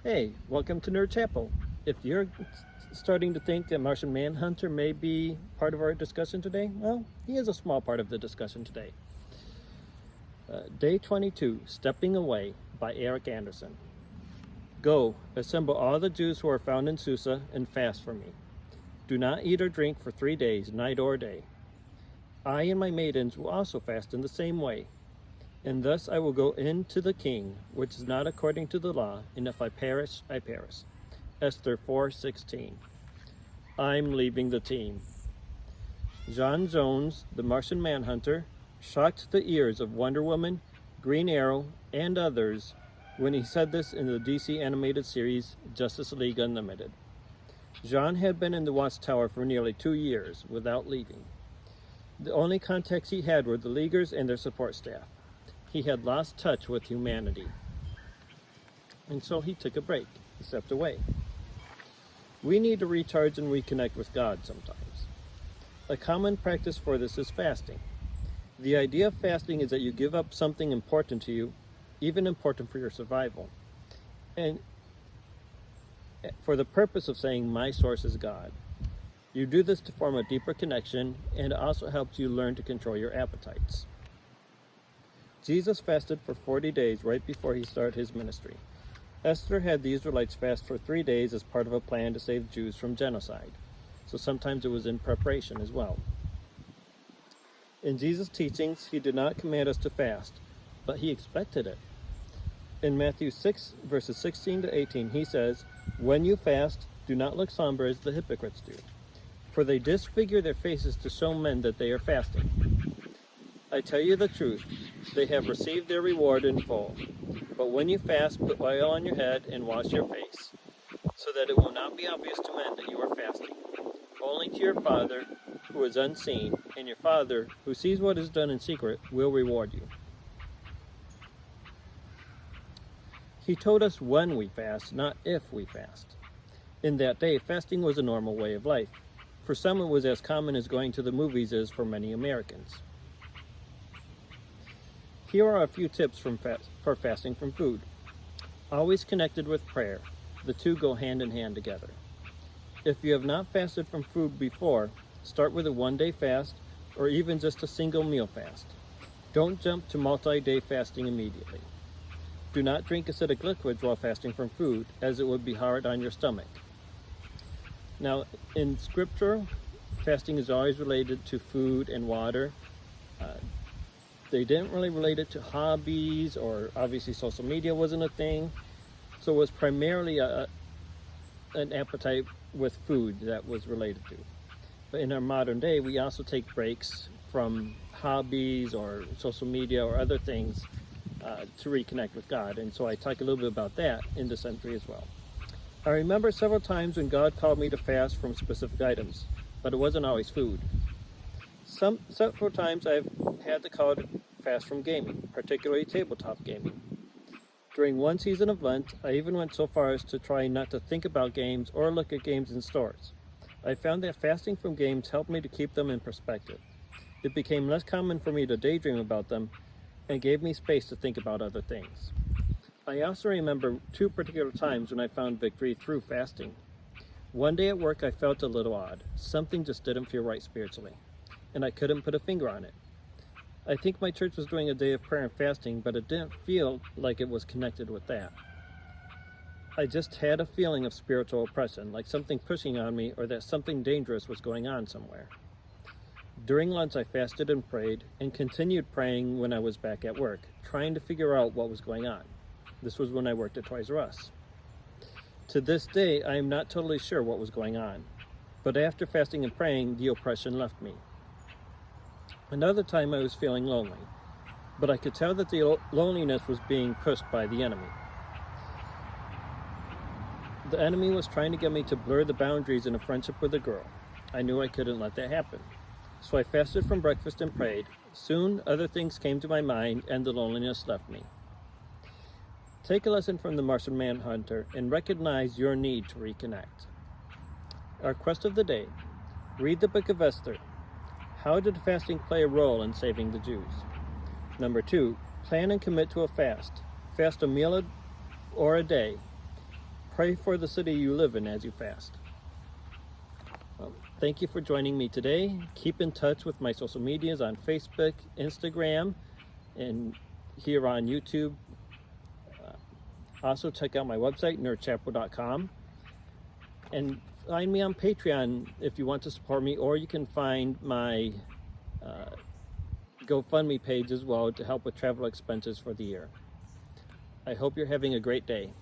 Hey, welcome to Nerd Chapel. If you're starting to think that Martian Manhunter may be part of our discussion today, well, he is a small part of the discussion today. Day 22, Stepping Away by Eric Anderson. Go, assemble all the Jews who are found in Susa and fast for me. Do not eat or drink for 3 days, night or day. I and my maidens will also fast in the same way. And thus I will go in to the king, which is not according to the law, and if I perish, I perish. Esther 4:16. I'm leaving the team. John Jones, the Martian Manhunter, shocked the ears of Wonder Woman, Green Arrow, and others when he said this in the DC animated series Justice League Unlimited. John had been in the Watchtower for nearly 2 years without leaving. The only contacts he had were the Leaguers and their support staff. He had lost touch with humanity. And so he took a break. He stepped away. We need to recharge and reconnect with God sometimes. A common practice for this is fasting. The idea of fasting is that you give up something important to you, even important for your survival, and for the purpose of saying, my source is God. You do this to form a deeper connection, and it also helps you learn to control your appetites. Jesus fasted for 40 days right before he started his ministry. Esther had the Israelites fast for 3 days as part of a plan to save Jews from genocide. So sometimes it was in preparation as well. In Jesus' teachings, he did not command us to fast, but he expected it. In Matthew 6, verses 16 to 18, he says, when you fast, do not look somber as the hypocrites do, for they disfigure their faces to show men that they are fasting. I tell you the truth, they have received their reward in full. But when you fast, put oil on your head and wash your face, so that it will not be obvious to men that you are fasting, only to your Father who is unseen, and your Father who sees what is done in secret will reward you. He told us when we fast, not if we fast. In that day, fasting was a normal way of life. For some, it was as common as going to the movies is for many Americans. Here are a few tips for fasting from food. Always connected with prayer. The two go hand in hand together. If you have not fasted from food before, start with a one-day fast or even just a single meal fast. Don't jump to multi-day fasting immediately. Do not drink acidic liquids while fasting from food, as it would be hard on your stomach. Now, in Scripture, fasting is always related to food and water. They didn't really relate it to hobbies, or obviously social media wasn't a thing. So it was primarily an appetite with food that was related to. But in our modern day, we also take breaks from hobbies or social media or other things to reconnect with God. And so I talk a little bit about that in this entry as well. I remember several times when God called me to fast from specific items, but it wasn't always food. Several times I've had the call to fast from gaming, particularly tabletop gaming. During one season of Lent, I even went so far as to try not to think about games or look at games in stores. I found that fasting from games helped me to keep them in perspective. It became less common for me to daydream about them and gave me space to think about other things. I also remember 2 particular times when I found victory through fasting. One day at work I felt a little odd. Something just didn't feel right spiritually, and I couldn't put a finger on it. I think my church was doing a day of prayer and fasting, but it didn't feel like it was connected with that. I just had a feeling of spiritual oppression, like something pushing on me or that something dangerous was going on somewhere. During lunch, I fasted and prayed, and continued praying when I was back at work, trying to figure out what was going on. This was when I worked at Toys R Us. To this day, I am not totally sure what was going on, but after fasting and praying, the oppression left me. Another time I was feeling lonely, but I could tell that the loneliness was being pushed by the enemy. The enemy was trying to get me to blur the boundaries in a friendship with a girl. I knew I couldn't let that happen. So I fasted from breakfast and prayed. Soon, other things came to my mind and the loneliness left me. Take a lesson from the Martian Manhunter and recognize your need to reconnect. Our quest of the day. Read the book of Esther. How did fasting play a role in saving the Jews? Number 2, plan and commit to a fast. Fast a meal or a day. pray for the city you live in as you fast. Thank you for joining me today. Keep in touch with my social medias on Facebook, Instagram, and here on YouTube. Also check out my website, nerdchapel.com, and find me on Patreon if you want to support me, or you can find my GoFundMe page as well to help with travel expenses for the year. I hope you're having a great day.